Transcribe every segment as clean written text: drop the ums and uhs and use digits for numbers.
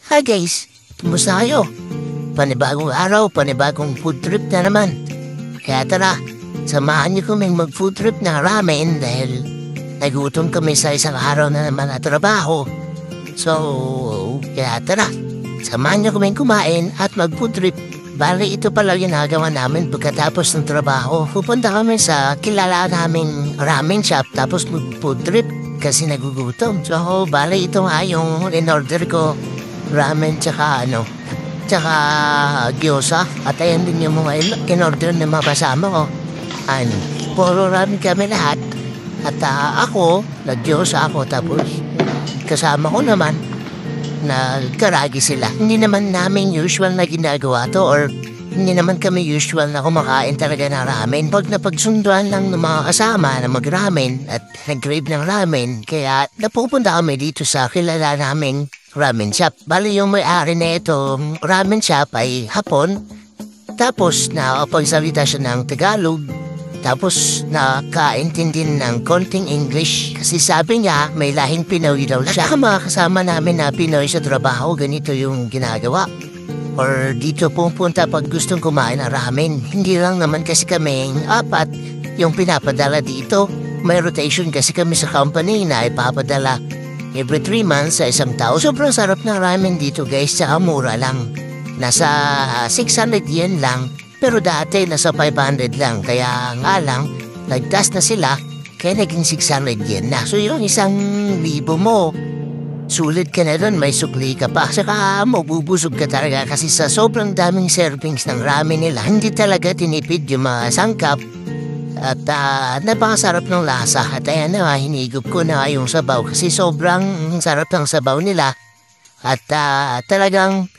Hi guys, kumusta kayo? Panibagong araw, panibagong food trip na naman. Kaya tara, samahan niyo kaming mag-food trip na ramen dahil nagutom kami sa isang araw na naman na trabaho. So, kaya tara, samahan niyo kaming kumain at mag-food trip. Bali, ito pala ginagawa namin pagkatapos ng trabaho. Pupunta kami sa kilala naming ramen shop tapos mag-food trip kasi nagugutom. So, bali, ito nga yung in-order ko. Ramen tsaka gyoza. At ayan din yung mga in-order na mga kasama ko. Puro ramen kami lahat. At ako, nag-gyoza ako tapos kasama ko naman nagkaragi sila. Hindi naman namin usual na ginagawa to or hindi naman kami usual na kumakain talaga ng ramen. Pag napagsunduan lang ng mga kasama na mag-ramen at nag-crave ng ramen, kaya napupunta kami dito sa kilala naming ramen shop. Bali yung may-ari na itong ramen shop ay Hapon. Tapos nakapagsalita siya ng Tagalog. Tapos nakaintindi ng konting English. Kasi sabi niya may lahing Pinoy daw siya. Mga kasama namin na Pinoy sa trabaho, ganito yung ginagawa. Or dito pupunta pag gustong kumain ng ramen. Hindi lang naman kasi kaming apat yung pinapadala dito. May rotation kasi kami sa company na ipapadala every 3 months sa isang tao. Sobrang sarap ng ramen dito guys, tsaka mura lang. Nasa 600 yen lang. Pero dati nasa 500 lang. Kaya nga lang, nagtas na sila, kaya naging 600 yen na. So yung 1,000 mo, sulit ka na doon, may sukli ka pa. Saka mabubusog ka talaga kasi sa sobrang daming servings ng ramen nila, hindi talaga tinipid yung mga sangkap. At napakasarap ng lasa. At ayan na, hinigop ko na yung sabaw kasi sobrang sarap ng sabaw nila. At talagang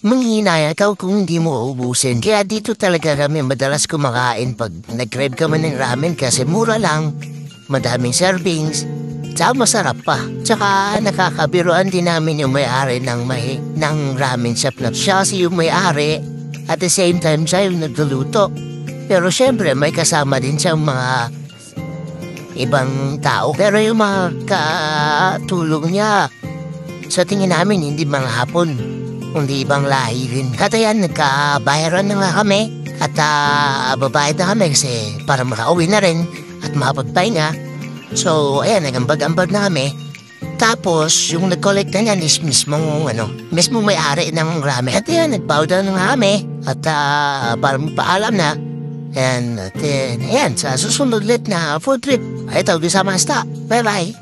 manghihinaya ka kung hindi mo ubusin. Kaya dito talaga kami madalas kumakain pag nag-crave kami ng ramen kasi mura lang, madaming servings, tsaka masarap pa. Tsaka nakakabiruan din namin yung may-ari ng ramen shop na siya si yung may-ari at the same time siya yung nagluluto. Pero syempre may kasama din siyang mga ibang tao. Pero yung mga katulong niya, sa tingin namin hindi mga Hapon, kundi ibang lahi rin. At ayan, nagkabayaran na nga kami. At babayad na kami kasi para makauwi na rin at makapagpahinga. So, ayan, nagambag-ambag na kami. Tapos, yung nag-collect na yan is mismong may-ari ng ramen. At ayan, nagpawda na nga kami. At para magpaalam na. Ayan, sa susunod ulit na food trip. Ito, Gisama Hasta. Bye-bye.